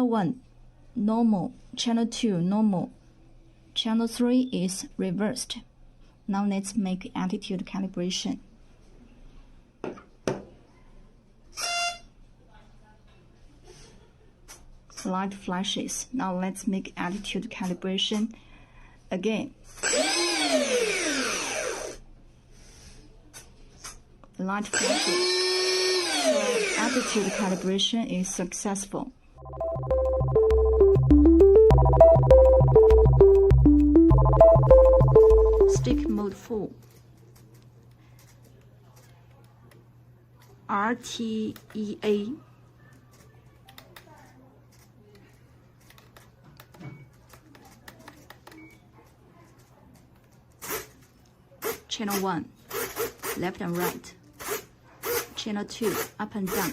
Channel 1, normal. Channel 2, normal. Channel 3 is reversed. Now let's make attitude calibration. Light flashes. Now let's make attitude calibration again. Light flashes. So attitude calibration is successful. Stick mode full. RTEA. Channel 1, left and right. Channel 2, up and down.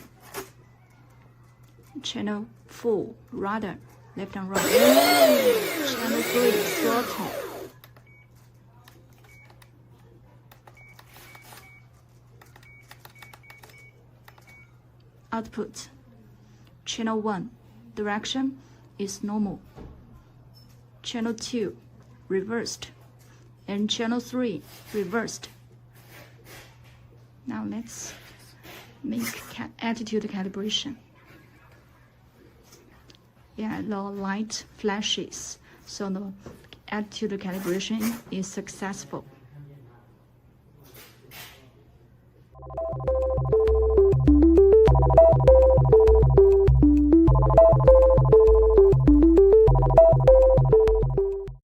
Channel 4, rudder, left and right. Channel 3, throttle. Output. Channel 1, direction is normal. Channel 2, reversed. And channel 3, reversed. Now let's make attitude calibration. Yellow light flashes, so the attitude calibration is successful.